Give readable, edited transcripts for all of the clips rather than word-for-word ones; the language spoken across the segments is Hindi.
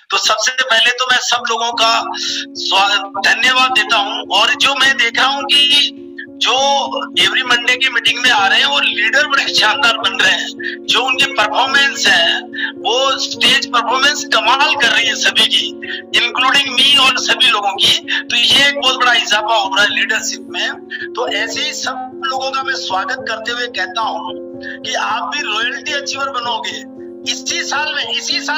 तो सबसे पहले तो मैं सब लोगों का धन्यवाद देता हूं। और जो मैं देख रहा हूं कि जो एवरी मंडे की मीटिंग में आ रहे हैं वो लीडर बड़े शानदार बन रहे हैं। जो उनकी परफॉर्मेंस है वो स्टेज परफॉर्मेंस कमाल कर रही है सभी की, इंक्लूडिंग मी और सभी लोगों की। तो ये एक बहुत बड़ा इजाफा हो रहा है लीडरशिप में। तो ऐसे ही सब लोगों का मैं स्वागत करते हुए कहता हूँ कि आप भी रॉयल्टी अचीवर बनोगे इसी साल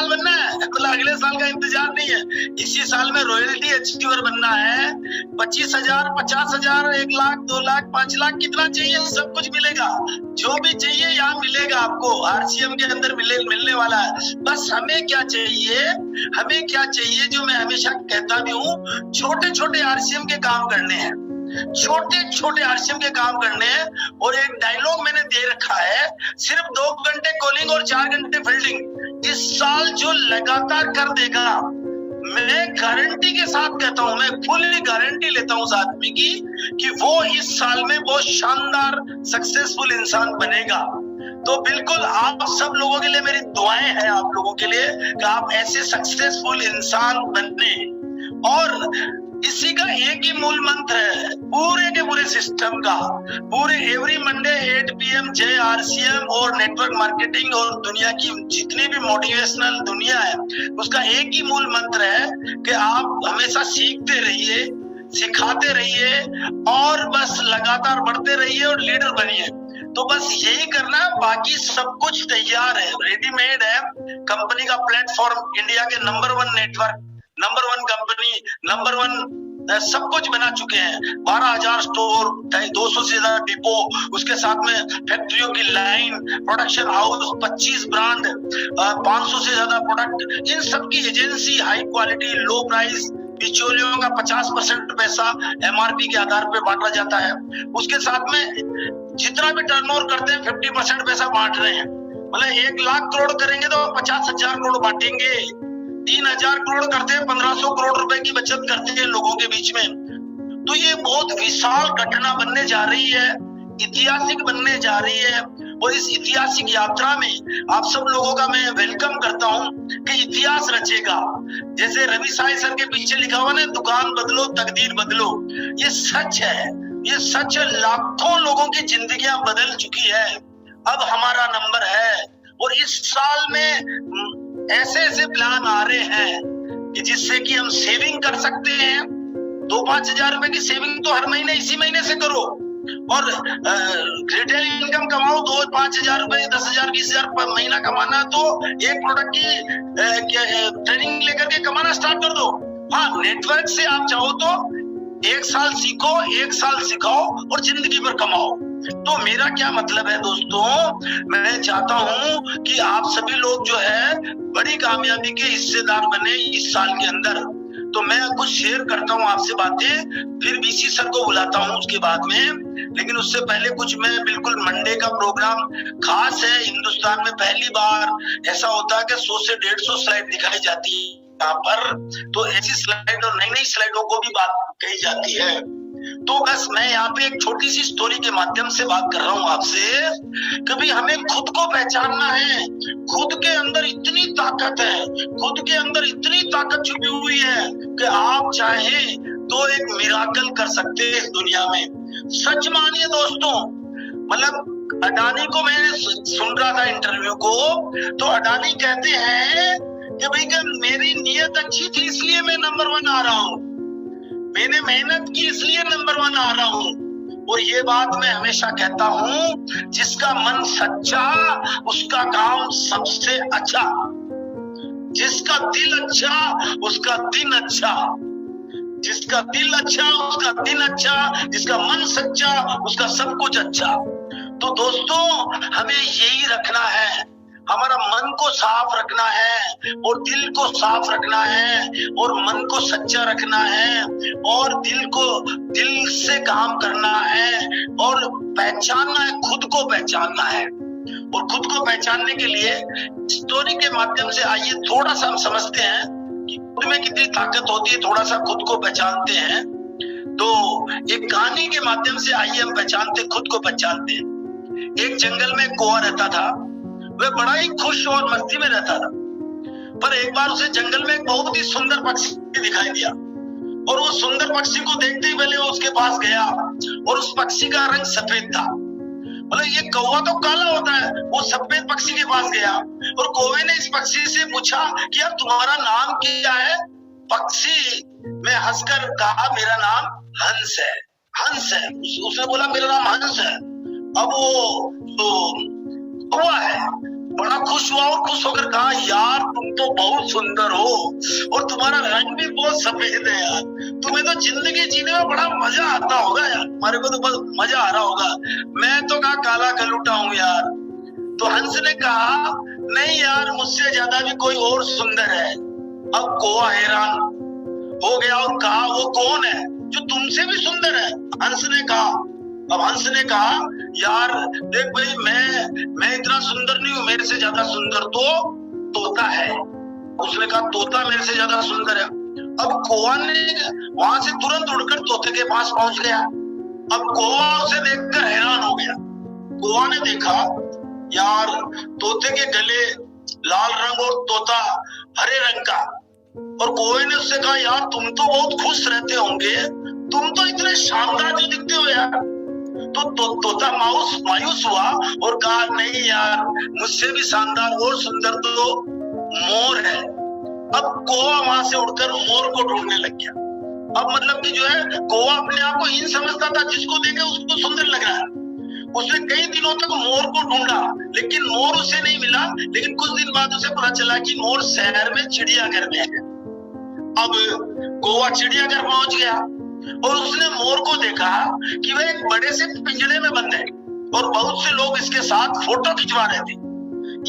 बनना है, मतलब अगले साल का इंतजार नहीं है। इसी साल में रॉयल्टी अचीवर बनना है। 25,000, 50,000, 1 लाख, 2 लाख, 5 लाख, कितना चाहिए सब कुछ मिलेगा। जो भी चाहिए यहाँ मिलेगा आपको, आरसीएम के अंदर मिलने वाला है। बस हमें क्या चाहिए जो मैं हमेशा कहता भी हूँ, छोटे छोटे आरसीएम के काम करने हैं, छोटे आरसीएम के काम करने हैं। और एक डायलॉग मैंने दे रखा है, सिर्फ 2 घंटे कॉलिंग और 4 घंटे फील्डिंग। इस साल जो लगातार कर देगा, मैं गारंटी के साथ कहता हूं, मैं फुली गारंटी लेता हूं उस आदमी की कि वो इस साल में बहुत शानदार सक्सेसफुल इंसान बनेगा। तो बिल्कुल आप सब लोगों के लिए मेरी दुआएं हैं, आप लोगों के लिए कि आप ऐसे सक्सेसफुल इंसान बने। और इसी का एक ही मूल मंत्र है पूरे के पूरे सिस्टम का, पूरे एवरी मंडे 8 PM जय आरसीएम और नेटवर्क मार्केटिंग और दुनिया की जितनी भी मोटिवेशनल दुनिया है, उसका एक ही मूल मंत्र है कि आप हमेशा सीखते रहिए, सिखाते रहिए और बस लगातार बढ़ते रहिए और लीडर बनिए। तो बस यही करना, बाकी सब कुछ तैयार है, रेडीमेड है। कंपनी का प्लेटफॉर्म, इंडिया के number 1 network, number 1 company, number 1 सब कुछ बना चुके हैं। 12,000 स्टोर, 200 से ज्यादा डिपो, उसके साथ में फैक्ट्रियों की लाइन, प्रोडक्शन हाउस, 25 ब्रांड, 500 से ज्यादा प्रोडक्ट, इन सब की एजेंसी, हाई क्वालिटी, लो प्राइस, बिचौलियों का 50% पैसा एमआरपी के आधार पर बांटा जाता है। उसके साथ में जितना भी टर्नओवर करते हैं 50% पैसा बांट रहे हैं। मतलब 1 लाख करोड़ करेंगे तो 50,000 करोड़ बांटेंगे। 3,000 करोड़ करते हैं, 1,500 करोड़ रुपए की बचत करते हैं लोगों के बीच में। तो ये बहुत विशाल घटना बनने जा रही है, ऐतिहासिक बनने जा रही है। और इस ऐतिहासिक यात्रा में आप सब लोगों का मैं वेलकम करता हूं कि इतिहास रचेगा। जैसे रवि साई सर के पीछे लिखा हुआ ना, दुकान बदलो तकदीर बदलो, ये सच है, ये सच है। लाखों लोगों की जिंदगियां बदल चुकी है, अब हमारा नंबर है। और इस साल में ऐसे प्लान आ रहे हैं कि जिससे कि हम सेविंग कर सकते हैं। 2-5 हजार रुपए की सेविंग तो हर महीने इसी महीने से करो, और रिटेल इनकम कमाओ। 2-5 हजार रुपए, 10,000, 20,000 महीना कमाना, तो एक प्रोडक्ट की ट्रेनिंग लेकर के कमाना स्टार्ट कर दो। हाँ, नेटवर्क से आप चाहो तो 1 साल सीखो, 1 साल सिखाओ और जिंदगी भर कमाओ। तो मेरा क्या मतलब है दोस्तों, मैं चाहता हूं कि आप सभी लोग जो है बड़ी कामयाबी के हिस्सेदार बने इस साल के अंदर। तो मैं कुछ शेयर करता हूं आपसे बातें, फिर बीसी सर को बुलाता हूं उसके बाद में। लेकिन उससे पहले कुछ, मैं बिल्कुल मंडे का प्रोग्राम खास है, हिंदुस्तान में पहली बार ऐसा होता है कि 100 से 150 स्लाइड दिखाई जाती है यहाँ पर। तो ऐसी स्लाइड और नई स्लाइडों को भी बात कही जाती है। तो बस मैं यहाँ पे एक छोटी सी स्टोरी के माध्यम से बात कर रहा हूँ आपसे कि भाई हमें खुद को पहचानना है। खुद के अंदर इतनी ताकत है, खुद के अंदर इतनी ताकत छुपी हुई है कि आप चाहें तो एक मिराकल कर सकते हैं इस दुनिया में। सच मानिए दोस्तों, मतलब अडानी को मैंने सुन रहा था इंटरव्यू को, तो अडानी कहते हैं कि भाई कि मेरी नीयत अच्छी थी इसलिए मैं नंबर 1 आ रहा हूँ, मैंने मेहनत की इसलिए नंबर 1 आ रहा हूं। और ये बात मैं हमेशा कहता हूं, जिसका मन सच्चा उसका काम सबसे अच्छा, जिसका दिल अच्छा उसका दिन अच्छा, जिसका दिल अच्छा उसका दिन अच्छा, जिसका मन सच्चा उसका सब कुछ अच्छा। तो दोस्तों हमें यही रखना है, हमारा मन को साफ रखना है और दिल को साफ रखना है और मन को सच्चा रखना है और दिल से काम करना है और पहचानना है, खुद को पहचानना है। और खुद को पहचानने के लिए स्टोरी के माध्यम से आइए थोड़ा सा हम समझते हैं कि खुद में कितनी ताकत होती है, थोड़ा सा खुद को पहचानते हैं। तो एक कहानी के माध्यम से आइए हम पहचानते, खुद को पहचानते हैं। एक जंगल में कौआ रहता था, वह बड़ा ही खुश और मस्ती में रहता था। पर एक बार उसे जंगल में एक बहुत ही सुंदर पक्षी दिखाई दिया और वो सुंदर पक्षी को देखते ही पहले वो उसके पास गया और उस पक्षी का रंग सफेद था। मतलब ये कौवा तो काला होता है, वो सफेद पक्षी के पास गया और कौवे ने इस पक्षी से पूछा कि यार तुम्हारा नाम क्या है? पक्षी में हंसकर कहा मेरा नाम हंस है। हंस है, उसने बोला मेरा नाम हंस है। अब वो तो कौवा है बड़ा खुश हुआ और खुश होकर कहा यार तुम तो बहुत सुंदर हो और तुम्हारा रंग भी बहुत सफेद है यार, तुम्हें तो जिंदगी जीने में बड़ा मजा आता होगा यार, हमारे को तो बहुत मजा आ रहा होगा, मैं तो कहा काला गलूटा हूँ यार। तो हंस ने कहा नहीं यार मुझसे ज्यादा भी कोई और सुंदर है। अब कौवा हैरान हो गया और कहा वो कौन है जो तुमसे भी सुंदर है? हंस ने कहा। अब हंस ने कहा यार देख भाई मैं इतना सुंदर नहीं हूँ, मेरे से ज्यादा सुंदर तो तोता है। उसने कहा तोता मेरे से ज्यादा सुंदर है। अब कौवा ने वहां से तुरंत उड़कर तोते के पास पहुंच गया। अब कौवा उसे देखकर हैरान हो गया। कौवा ने देखा यार तोते के गले लाल रंग और तोता हरे रंग का, और कौवे ने उससे कहा यार तुम तो बहुत खुश रहते होंगे, तुम तो इतने शानदार जो दिखते हो यार। तो तोता मायूस हुआ और कहा नहीं यार मुझसे भी शानदार और सुंदर तो मोर है। अब कौवा वहां से उड़कर मोर को ढूंढने लग गया। अब मतलब कि जो है कौवा अपने आप को हीन समझता था, जिसको देखे उसको सुंदर लग रहा है। उसने कई दिनों तक मोर को ढूंढा लेकिन मोर उसे नहीं मिला। लेकिन कुछ दिन बाद उसे पता चला कि मोर शहर में चिड़ियाघर में है। अब कौवा चिड़ियाघर पहुंच गया और उसने मोर को देखा कि वह एक बड़े से पिंजरे में बंद है और बहुत से लोग इसके साथ फोटो खिंचवा रहे थे।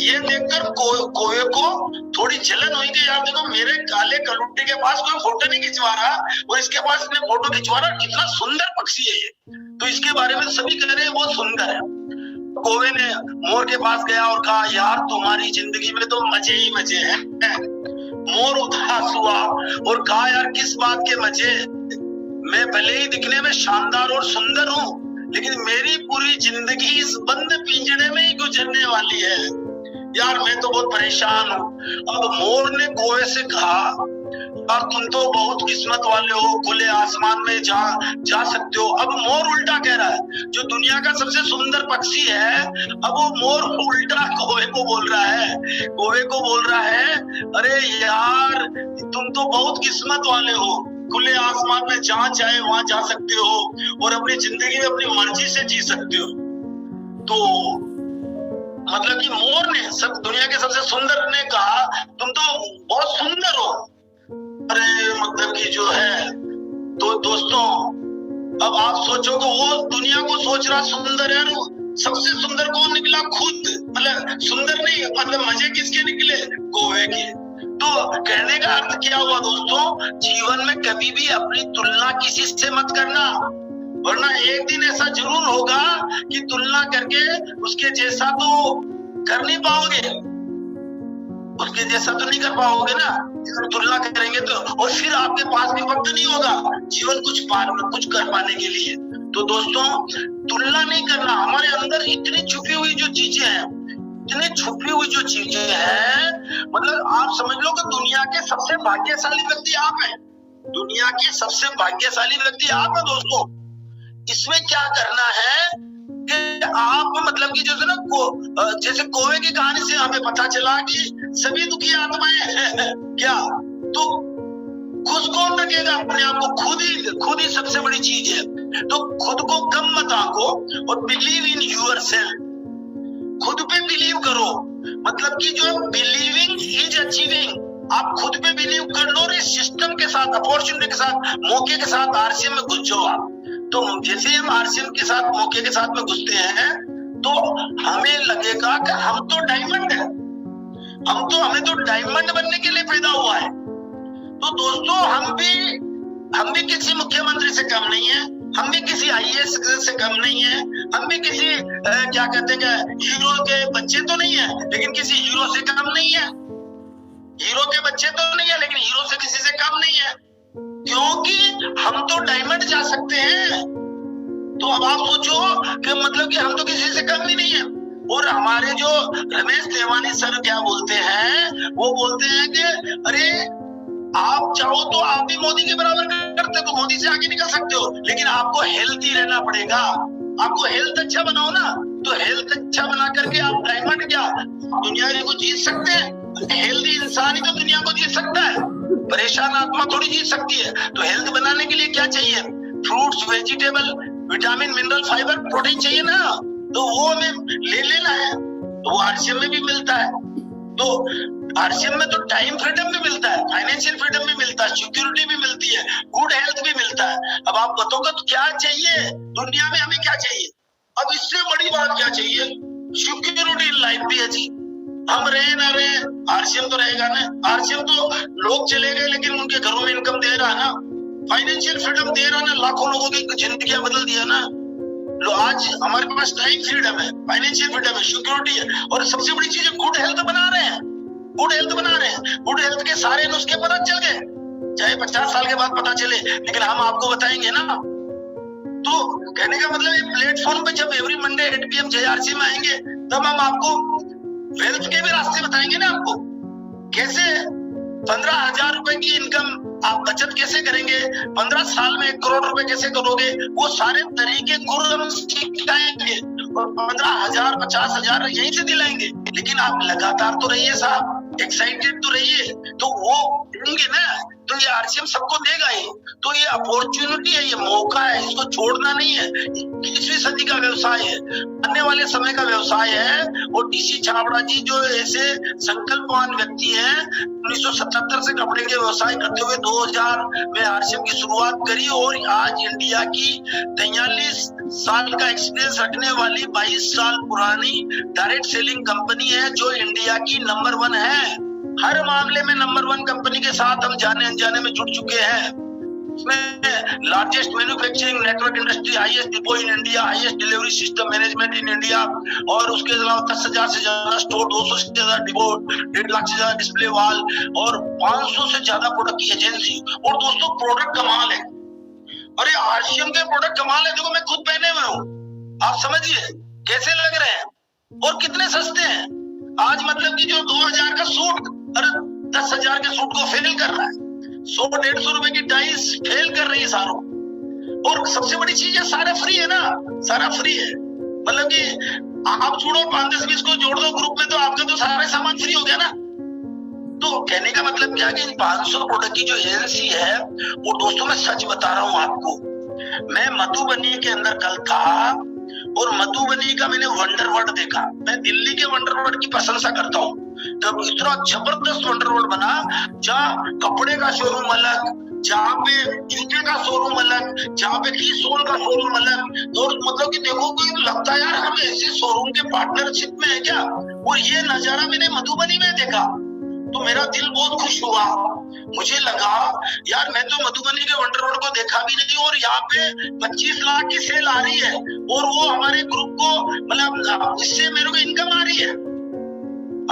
ये देखकर कौवे को थोड़ी जलन हुई कि यार देखो मेरे काले कलुट्टे के पास कोई फोटो नहीं खिंचवा रहा और इसके पास इसने फोटो खिंचवा रहा, कितना सुंदर पक्षी है ये, तो इसके बारे में सभी कह रहे हैं बहुत सुंदर है। कौवे ने मोर के पास गया और कहा यार तुम्हारी जिंदगी में तो मजे ही मजे हैं। मोर उदास हुआ और कहा यार किस बात के मजे, मैं भले ही दिखने में शानदार और सुंदर हूँ लेकिन मेरी पूरी जिंदगी इस बंद पिंजरे में ही गुजरने वाली है यार, मैं तो बहुत परेशान हूँ। अब मोर ने कौवे से कहा यार तुम तो बहुत किस्मत वाले हो, खुले आसमान में जा सकते हो। अब मोर उल्टा कह रहा है, जो दुनिया का सबसे सुंदर पक्षी है अब वो मोर उल्टा कौवे को बोल रहा है। कौवे को बोल रहा है अरे यार तुम तो बहुत किस्मत वाले हो, खुले आसमान में जहां चाहे वहां जा सकते हो और अपनी जिंदगी में अपनी मर्जी से जी सकते हो। तो मतलब कि मोर ने सब दुनिया के सबसे सुंदर ने कहा तुम तो बहुत सुंदर हो। अरे मतलब कि जो है तो दोस्तों अब आप सोचोगे वो दुनिया को सोच रहा सुंदर है, सबसे सुंदर कौन निकला? खुद। मतलब सुंदर नहीं, मतलब मजे किसके निकले? कौवे के। तो कहने का अर्थ क्या हुआ दोस्तों, जीवन में कभी भी अपनी तुलना किसी से मत करना, वरना एक दिन ऐसा जरूर होगा कि तुलना करके उसके जैसा तो कर नहीं पाओगे, उसके जैसा तो नहीं कर पाओगे ना, तुलना करेंगे तो, और फिर आपके पास भी वक्त नहीं होगा जीवन कुछ कर पाने के लिए। तो दोस्तों तुलना नहीं करना, हमारे अंदर इतनी छुपी हुई जो चीजें हैं, इतनी छुपी हुई जो चीजें हैं, मतलब आप समझ लो कि दुनिया के सबसे भाग्यशाली व्यक्ति आप हैं, दुनिया के सबसे भाग्यशाली व्यक्ति आप हैं दोस्तों। इसमें क्या करना है कि आप मतलब कि जैसे ना जैसे कौवे की कहानी से हमें पता चला कि सभी दुखी आत्माएं हैं क्या, तो खुश कौन रखेगा अपने आप को? खुद ही सबसे बड़ी चीज है। तो खुद को कम मत आंको और बिलीव इन यूरसेल्फ, खुद पे बिलीव करो। मतलब कि जो बिलीविंग इज अचीविंग, आप खुद पे बिलीव कर लो और इस सिस्टम के साथ, अपॉर्चुनिटी के साथ, मौके के साथ आरसीएम में घुस जाओ आप। तो जैसे हम आरसीएम के साथ, मौके के साथ में घुसते हैं तो हमें लगेगा कि हम तो डायमंड है, हमें तो डायमंड बनने के लिए पैदा हुआ है। तो दोस्तों हम भी किसी मुख्यमंत्री से कम नहीं है, हम भी किसी आईएएस से कम नहीं है, हम भी किसी क्या कहते हैं हीरो के बच्चे तो नहीं है लेकिन किसी हीरो से कम नहीं है, हीरो के बच्चे तो नहीं है लेकिन हीरो से किसी से कम नहीं है, क्योंकि हम तो डायमंड जा सकते हैं। तो अब आप सोचो कि मतलब कि हम तो किसी से कम ही नहीं है। और हमारे जो रमेश तेवानी सर क्या बोलते हैं, वो बोलते हैं कि अरे आप चाहो तो आप भी मोदी के बराबर करते तो मोदी से आगे निकल सकते हो, लेकिन आपको हेल्थी रहना पड़ेगा। आपको हेल्थ अच्छा बनाओ ना, तो हेल्थ अच्छा बना करके आप डायमंड क्या दुनिया को जीत सकते हैं। हेल्थी इंसान ही तो दुनिया को जीत सकता है, परेशान आत्मा थोड़ी जीत सकती है। तो हेल्थ बनाने के लिए क्या चाहिए? Fruits, vegetable, vitamin, mineral, fibre, protein चाहिए ना, तो वो हमें ले लेना है। तो वो आरसीएम में भी मिलता है। तो आरसीएम में तो टाइम फ्रीडम भी मिलता है, फाइनेंशियल फ्रीडम भी मिलता है, सिक्योरिटी भी मिलती है, गुड हेल्थ भी मिलता है। अब आप बताओगे तो क्या चाहिए दुनिया में, हमें क्या चाहिए? अब इससे बड़ी बात क्या चाहिए? सिक्योरिटी इन लाइफ भी है जी। हम रहे ना रहे, आरसीएम तो रहेगा ना। आरसीएम तो लोग चले गए लेकिन उनके घरों में इनकम दे रहा है ना, फाइनेंशियल फ्रीडम दे रहा है ना, लाखों लोगों की जिंदगी बदल दिया ना। लो आज हमारे पास टाइम फ्रीडम है, फाइनेंशियल फ्रीडम है, सिक्योरिटी है, और सबसे बड़ी चीज है गुड हेल्थ बना रहे हैं। गुड हेल्थ बना रहे हैं, गुड हेल्थ के सारे नुस्खे पता चल गए, चाहे 50 साल के बाद पता चले, लेकिन हम आपको बताएंगे ना। तो कहने का मतलब ये प्लेटफॉर्म पे जब एवरी मंडे 8 PM JRC में आएंगे, तब हम आपको वेल्थ के भी रास्ते बताएंगे ना। आपको कैसे 15,000 रुपए की इनकम आप बचत कैसे करेंगे, 15 साल में 1 करोड़ रुपए कैसे करोगे, वो सारे तरीके गुरु हम सिखाएंगे और 15,000 50,000 यहीं से दिलाएंगे। लेकिन आप लगातार तो रहिए साहब, एक्साइटेड तो रहिए, तो वो देंगे ना। तो ये आरसीएम सबको देगा ही। तो ये अपॉर्चुनिटी है, ये मौका है, इसको छोड़ना नहीं है। 21वीं सदी का व्यवसाय है, आने वाले समय का व्यवसाय है। और डीसी छाबड़ा जी जो ऐसे संकल्पवान व्यक्ति हैं, 1977 से कपड़े के व्यवसाय करते हुए 2000 में आरसीएम की शुरुआत करी, और आज इंडिया की 43 साल का एक्सपीरियंस रखने वाली 22 साल पुरानी डायरेक्ट सेलिंग कंपनी है, जो इंडिया की नंबर 1 है। हर मामले में नंबर 1 कंपनी के साथ हम जाने अनजाने में जुड़ चुके हैं। इसमें largest manufacturing network industry, highest depot in India, highest delivery system management in India, और उसके अलावा 10,000 से ज्यादा स्टोर, 200 से ज्यादा डिपो, 1.5 लाख से ज्यादा डिस्प्ले वॉल, और 500 से ज्यादा प्रोडक्ट की एजेंसी। और दोस्तों प्रोडक्ट कमाल है, अरे आरसीएम के प्रोडक्ट कमाल है। देखो मैं खुद पहने हुए हूँ, आप समझिए कैसे लग रहे हैं और कितने सस्ते हैं। आज मतलब कि जो 2000 का सूट, अरे 10,000 के सूट को फेल कर रहा है, 100-150 रुपए की टाइल्स फेल कर रही है सारों। और सबसे बड़ी चीज है, सारा फ्री है ना, सारा फ्री है। मतलब कि आप जोड़ो 5-10-20 को जोड़ दो ग्रुप में, तो आपका तो सारा सामान फ्री हो गया ना। तो कहने का मतलब क्या है कि 500 प्रोडक्ट की जो एजेंसी है, वो दोस्तों मैं सच बता रहा हूँ आपको। मैं मधुबनी के अंदर कल था, और मधुबनी का मैंने वंडरवर्ल्ड देखा। मैं दिल्ली के वंडरवर्ल्ड की प्रशंसा करता हूँ, तब इतना जबरदस्त वंडरवर्ल्ड बना, जहाँ कपड़े का शोरूम अलग, जहाँ पे जूते का शोरूम अलग, जहाँ पे की सोल का शोरूम अलग। और मतलब कि देखो कोई लगता है यार हम ऐसे शोरूम के पार्टनरशिप में है क्या। और ये नजारा मैंने मधुबनी में देखा, तो मेरा दिल बहुत खुश हुआ। मुझे लगा यार मैं तो मधुबनी के वंडरवर्ल्ड को देखा भी नहीं, और यहाँ पे 25 लाख की सेल आ रही है, और वो हमारे ग्रुप को मतलब इससे मेरे को इनकम आ रही है।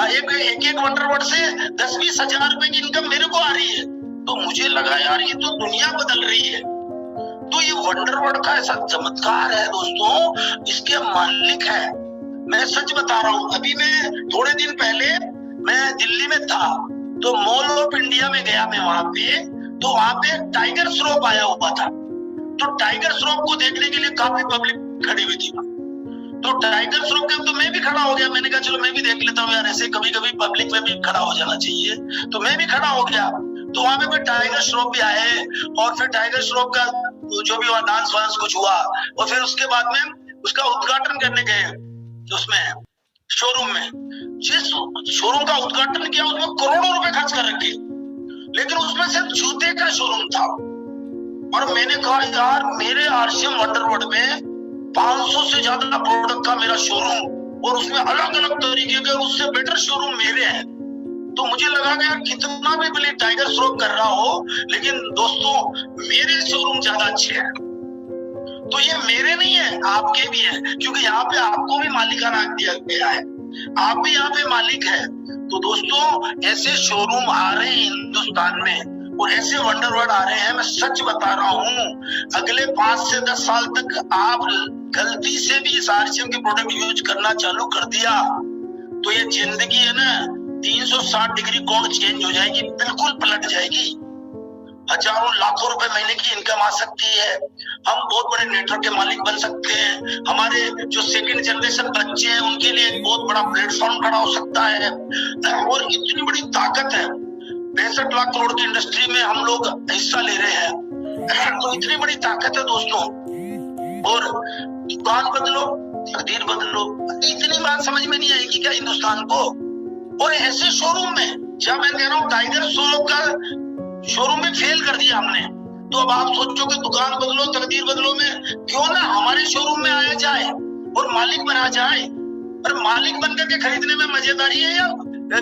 एक वंडरवर्ल्ड से 10-20 हजार रुपए की इनकम मेरे को आ रही है। तो मुझे लगा यार ये तो दुनिया बदल रही है। तो ये वंडरवर्ल्ड का ऐसा चमत्कार है दोस्तों, इसके मालिक है। मैं सच बता रहा हूँ, अभी मैं थोड़े दिन पहले मैं दिल्ली में था, तो मॉल ऑफ इंडिया में गया मैं वहां पे, तो वहां पे टाइगर श्रॉफ आया हुआ था। तो टाइगर श्रॉफ को देखने के लिए काफी पब्लिक खड़ी हुई थी। तो टाइगर श्रॉफ के तो मैं भी खड़ा हो गया, मैंने कहा चलो मैं भी देख लेता हूँ यार, ऐसे कभी कभी पब्लिक में भी खड़ा हो जाना चाहिए। तो मैं भी खड़ा हो गया, तो वहां पे टाइगर श्रॉफ भी आए, और फिर टाइगर श्रॉफ का जो भी वहां डांस वांस कुछ हुआ, और फिर उसके बाद में उसका उद्घाटन करने गए उसमें शोरूम में। जिस शोरूम का उद्घाटन किया उसमें करोड़ों रुपए खर्च कर रखे, लेकिन उसमें सिर्फ जूते का शोरूम था। और मैंने कहा यार मेरे आरसीएम वंडरवर्ल्ड में 500 से ज्यादा प्रोडक्ट का मेरा शोरूम, और उसमें अलग अलग तरीके के उससे बेटर शोरूम मेरे हैं। तो मुझे लगा कि यार कितना भी भले टाइगर श्रॉफ कर रहा हो, लेकिन दोस्तों मेरे शोरूम ज्यादा अच्छे हैं। तो ये मेरे नहीं है, आपके भी है, क्योंकि यहाँ पे आपको भी मालिकाना दिया गया है, आप भी यहाँ पे मालिक है। तो दोस्तों ऐसे शोरूम आ रहे हैं हिंदुस्तान में, और ऐसे वंडरवर्ल्ड आ रहे हैं। मैं सच बता रहा हूँ, अगले 5 से 10 साल तक आप गलती से भी इस आरसीएम के प्रोडक्ट यूज करना चालू कर दिया तो ये जिंदगी है ना 360 डिग्री कोण चेंज हो जाएगी, बिल्कुल पलट जाएगी। हजारों लाखों रुपए महीने की इनकम आ सकती है, हम बहुत बड़े नेटवर्क के मालिक बन सकते हैं, हमारे जो सेकंड जनरेशन बच्चे हैं उनके लिए एक बहुत बड़ा प्लेटफॉर्म खड़ा हो सकता है। और इतनी बड़ी ताकत है, 65 लाख करोड़ की इंडस्ट्री में हम लोग हिस्सा ले रहे हैं, तो इतनी बड़ी ताकत है दोस्तों। और दुकान बदलो, तकदीर बदलो, इतनी बात समझ में नहीं आएगी क्या हिंदुस्तान को? और ऐसे शोरूम में, जब मैं कह रहा हूँ टाइगर शो का शोरूम में फेल कर दिया हमने, तो अब आप सोचो कि दुकान बदलो तकदीर बदलो में क्यों ना हमारे शोरूम में आया जाए और मालिक बना जाए। और मालिक बनकर के खरीदने में मजेदारी है या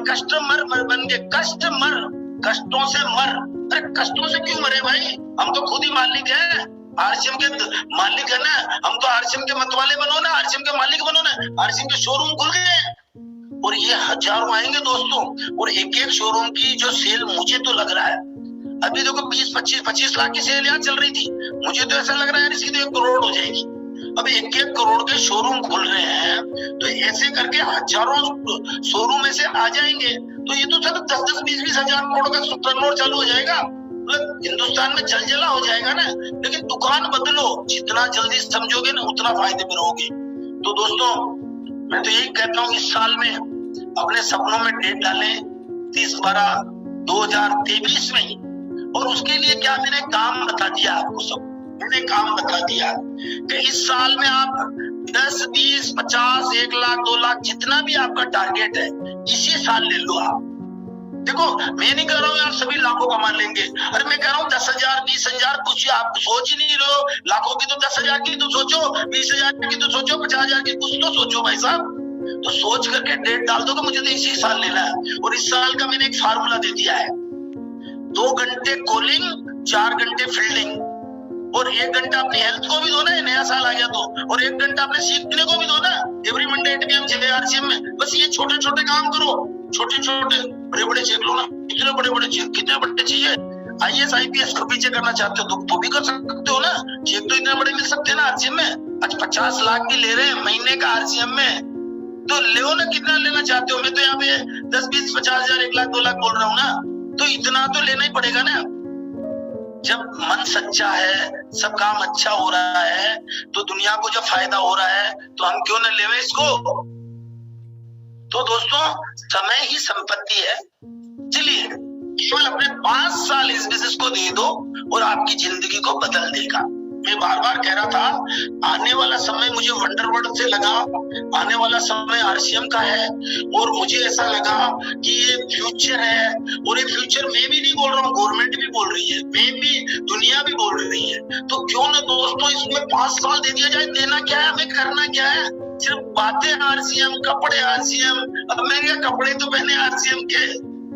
कस्टमर बन के? कस्टमर, कष्टों से मर। अरे कष्टों से क्यों मरे भाई, हम तो खुद ही मालिक है, आरसीएम के मालिक है ना, हम तो आरसीएम के मतवाले बनो ना, आरसीएम के मालिक बनो ना। आरसीएम के शोरूम खुल गए और ये हजारों आएंगे दोस्तों। और एक एक शोरूम की जो सेल, मुझे तो लग रहा है अभी देखो 20-25 लाख की सेल यहाँ चल रही थी, मुझे तो ऐसा लग रहा है इसकी तो 1 करोड़ हो जाएगी। अब 1-1 करोड़ के शोरूम खुल रहे हैं, तो ऐसे करके हजारों शोरूम में से आ जाएंगे, तो ये तो सब 10-10, 20-20 हजार करोड़ का टर्नओवर चालू हो जाएगा। मतलब हिंदुस्तान में जलजला हो जाएगा ना। लेकिन दुकान बदलो, जितना जल्दी समझोगे ना उतना फायदे में रहोगे। तो दोस्तों मैं तो यही कहता हूँ, इस साल में अपने सपनों में डेट डालें 30/12/2023 में। और उसके लिए क्या मैंने काम बता दिया आपको, सब मैंने काम बता दिया कि इस साल में आप 10, 20, 50, 1 लाख, 2 लाख जितना भी आपका टारगेट है इसी साल ले लो आप। देखो मैं नहीं कह रहा हूँ यार सभी लाखों कमा लेंगे, अरे मैं कह रहा हूँ 10,000, 20,000, कुछ आप सोच ही नहीं रहे हो। लाखों की तो 10,000 की तो सोचो, 20,000 की तो सोचो, 50,000 की कुछ तो सोचो भाई साहब। तो सोच करके डेट डाल दो कि मुझे तो इसी साल लेना है। और इस साल का मैंने एक फार्मूला दे दिया है, 2 घंटे कॉलिंग, 4 घंटे फील्डिंग, और 1 घंटा अपनी हेल्थ को भी दो ना, नया साल आ गया तो, और 1 घंटा अपने सीखने को भी दो ना। एवरी मंडे 8 PM चले आरसीएम में, बस ये छोटे छोटे काम करो, छोटे छोटे, बड़े बड़े चेक लो ना, कितने बड़े बड़े चेक, कितने बड़े चाहिए? IAS IPS को पीछे करना चाहते हो तो भी कर सकते हो ना, चेक तो इतने बड़े मिल सकते हैं ना आरसीएम में। आज 50 लाख भी ले रहे हैं महीने का आरसीएम में, तो ले ना, कितना लेना चाहते हो? मैं तो यहाँ पे 10, 20, 50 हजार, 1 लाख, 2 लाख बोल रहा हूँ ना, तो इतना तो लेना ही पड़ेगा ना। जब मन सच्चा है, सब काम अच्छा हो रहा है, तो दुनिया को जब फायदा हो रहा है तो हम क्यों न लेवे इसको। तो दोस्तों समय ही संपत्ति है, चलिए केवल अपने 5 साल इस बिजनेस को दे दो और आपकी जिंदगी को बदल देगा। मैं बार बार कह रहा था, आने वाला समय मुझे वंडरवर्ल्ड से लगा, आने वाला समय आरसीएम का है, और मुझे ऐसा लगा कि ये फ्यूचर है। और ये फ्यूचर मैं भी नहीं बोल रहा हूँ, गवर्नमेंट भी बोल रही है, मैं भी, दुनिया भी बोल रही है। तो क्यों ना दोस्तों इसमें 5 साल दे दिया जाए। देना क्या है, हमें करना क्या है? सिर्फ बातें आरसीएम, कपड़े आरसीएम। अब मैं क्या कपड़े तो पहने आरसीएम के,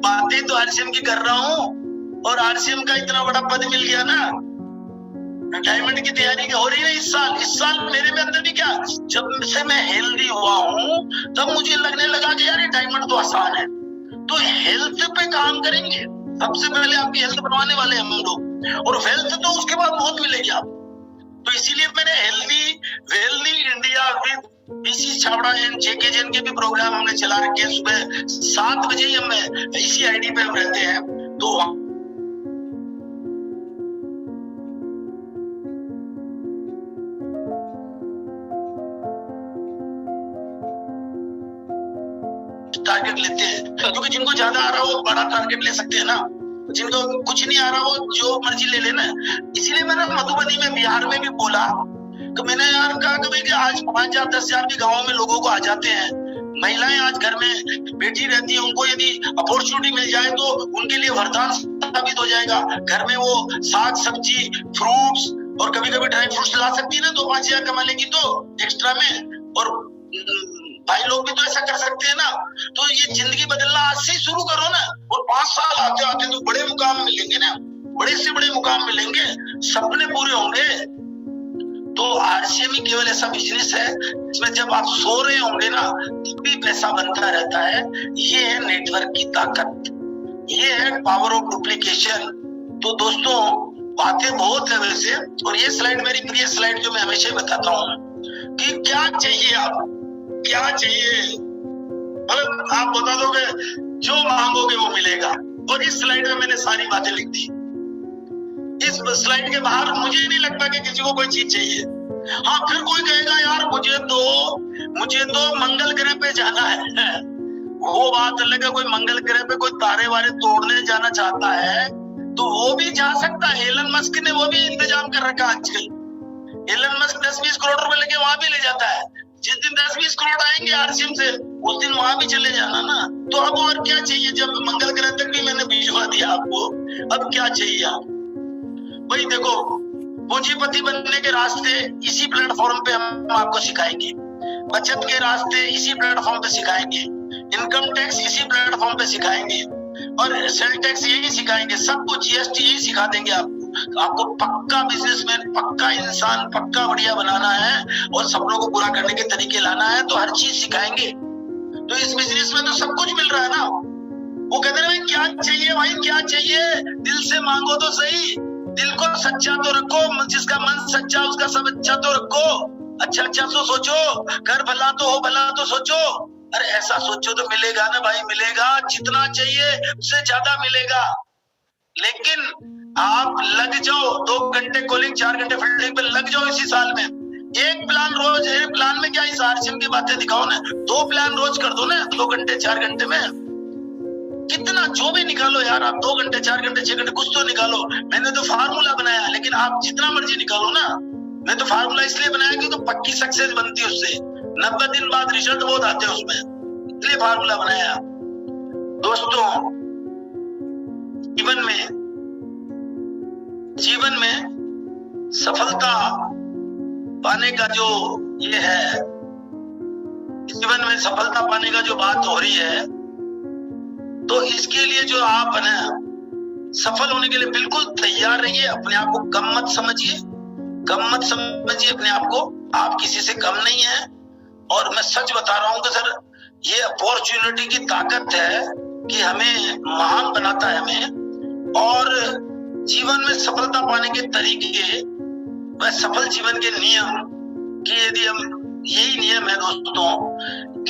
बातें तो आरसीएम की कर रहा हूँ, और आरसीएम का इतना बड़ा पद मिल गया ना। डायमंड की तैयारी हो रही है इस साल मेरे में अंदर भी क्या, जब से मैं हेल्दी हुआ हूँ तब मुझे लगने लगा कि यार ये डायमंड तो आसान है। तो हेल्थ पे काम करेंगे, सबसे पहले आपकी हेल्थ बनवाने वाले हम लोग, और वेल्थ तो उसके बाद बहुत मिलेगी आप। तो इसीलिए मैंने wealthy India with BC Chhabra and JK Jain के भी प्रोग्राम हमने चला रखे हैं। सुबह 7 बजे ही हम इसी आईडी पे हम रहते हैं। तो टारगेट लेते हैं, क्योंकि जिनको ज्यादा आ रहा हो वो बड़ा टारगेट ले सकते हैं ना, जिनको कुछ नहीं आ रहा वो जो मर्जी ले लेना। इसीलिए मैंने मधुबनी में, बिहार में भी बोला कि मैंने यार कहा कि आज 5,000 10,000 भी गाँव में लोगों को आ जाते हैं। महिलाएं आज घर में बैठी रहती हैं, उनको यदि अपॉर्चुनिटी मिल जाए तो उनके लिए वरदान साबित हो जाएगा। घर में वो साग सब्जी, फ्रूट्स और कभी कभी ड्राई फ्रूट्स ला सकती है ना, 2-5 हजार कमा लेगी तो एक्स्ट्रा में। और भाई लोग भी तो ऐसा कर सकते हैं ना। तो ये जिंदगी बदलना आज से शुरू करो ना, और 5 साल आते आते तो बड़े मुकाम मिलेंगे ना, बड़े से बड़े मुकाम मिलेंगे, सपने पूरे होंगे। तो आरसीएम ही केवल ऐसा बिजनेस है जिसमें जब आप सो रहे होंगे ना तब भी पैसा बनता रहता है। ये है नेटवर्क की ताकत, ये है पावर ऑफ डुप्लीकेशन। तो दोस्तों बातें बहुत है वैसे, और ये स्लाइड मेरी प्रिय स्लाइड जो मैं हमेशा बताता हूँ कि क्या चाहिए, आप क्या चाहिए, मतलब आप बता दोगे, जो मांगोगे वो मिलेगा। और इस स्लाइड में मैंने सारी बातें लिख दी। इस स्लाइड के बाहर मुझे नहीं लगता कि किसी को कोई चीज चाहिए। हाँ, फिर कोई कहेगा यार मुझे तो मंगल ग्रह पे जाना है, वो बात अलग है। कोई मंगल ग्रह पे कोई तारे वारे तोड़ने जाना चाहता है तो वो भी जा सकता है। एलन मस्क ने वो भी इंतजाम कर रखा आजकल। एलन मस्क 10-20 करोड़ रुपए लेके वहां भी ले जाता है। जिस दिन 10-20 करोड़ आएंगे आरसीएम से, उस दिन वहां भी चले जाना ना। तो अब और क्या चाहिए, जब मंगल ग्रह तक भी मैंने भिजवा दिया आपको, अब क्या चाहिए आप? भाई देखो, पूंजीपति बनने के रास्ते इसी प्लेटफॉर्म पे हम आपको सिखाएंगे, बचत के रास्ते इसी प्लेटफॉर्म पे सिखाएंगे, इनकम टैक्स इसी प्लेटफॉर्म पे सिखाएंगे, और सेल टैक्स यही सिखाएंगे, सब कुछ जीएसटी यही सिखा देंगे आपको पक्का बिजनेसमैन, पक्का इंसान, पक्का बढ़िया बनाना है और सपनों को पूरा करने के तरीके लाना है, तो हर चीज सिखाएंगे। तो इस बिजनेस में तो सब कुछ मिल रहा है ना। वो कहते हैं भाई क्या चाहिए, भाई क्या चाहिए, दिल से मांगो तो सही, दिल को सच्चा तो रखो, जिसका मन सच्चा उसका सब अच्छा तो रखो, अच्छा अच्छा तो सोचो, कर भला तो हो भला तो सोचो। अरे ऐसा सोचो तो मिलेगा ना भाई, मिलेगा, जितना चाहिए उससे ज्यादा मिलेगा। लेकिन आप लग जाओ 2 घंटे कॉलिंग, 4 घंटे फील्डिंग पे लग जाओ इसी साल में। एक प्लान रोज, एक प्लान में क्या इस आरसीएम की बातें दिखाओ ना, 2 प्लान रोज कर दो ना, 2 घंटे 4 घंटे में कितना जो भी निकालो यार, आप 2 घंटे 4 घंटे 6 घंटे कुछ तो निकालो। मैंने तो फार्मूला बनाया, लेकिन आप जितना मर्जी निकालो ना। मैं तो फार्मूला इसलिए बनाया क्योंकि तो पक्की सक्सेस बनती है उससे, 90 दिन बाद रिजल्ट बहुत आते हैं उसमें, इसलिए फार्मूला बनाया। दोस्तों, जीवन में सफलता पाने का जो ये है, जीवन में सफलता पाने का जो बात हो रही है, तो इसके लिए जो आप है सफल होने के लिए बिल्कुल तैयार रहिए। अपने आप को कम मत समझिए, अपने आप को, आप किसी से कम नहीं है। और मैं सच बता रहा हूं कि सर, ये अपॉर्चुनिटी की ताकत है कि हमें महान बनाता है हमें। और जीवन में सफलता पाने के तरीके, वह सफल जीवन के नियम कि यदि हम, यही नियम है दोस्तों,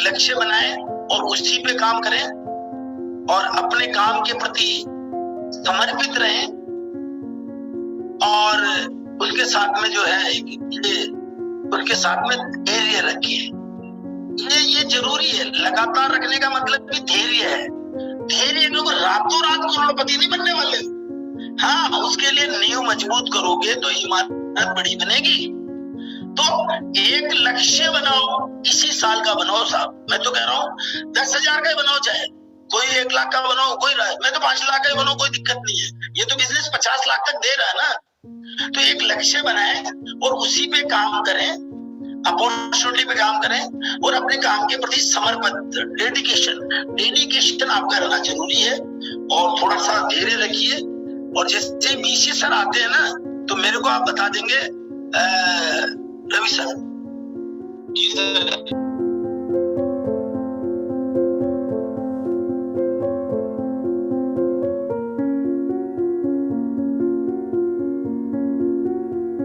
लक्ष्य बनाएं और उसी पे काम करें और अपने काम के प्रति समर्पित रहें, और उसके साथ में जो है उसके साथ में धैर्य रखिए। ये जरूरी है, लगातार रखने का मतलब भी धैर्य है। धैर्य, क्योंकि रातों रात करोड़पति नहीं बनने वाले। हाँ, उसके लिए नींव मजबूत करोगे तो इमारत बड़ी बनेगी। तो एक लक्ष्य बनाओ, इसी साल का बनाओ साहब। मैं तो कह रहा हूँ 10,000 का ही बनाओ, चाहे कोई 1 लाख का बनाओ, कोई मैं तो 5 लाख का ही बनाओ, कोई दिक्कत नहीं है। ये तो बिजनेस 50 लाख तक दे रहा है ना। तो एक लक्ष्य बनाएं और उसी पे काम करें, अपॉर्चुनिटी पे काम करें और अपने काम के प्रति समर्पित, डेडिकेशन आपका रहना जरूरी है। और थोड़ा सा धैर्य रखिए। और जैसे बीसी सर आते हैं ना, तो मेरे को आप बता देंगे रवि सर। जी सर।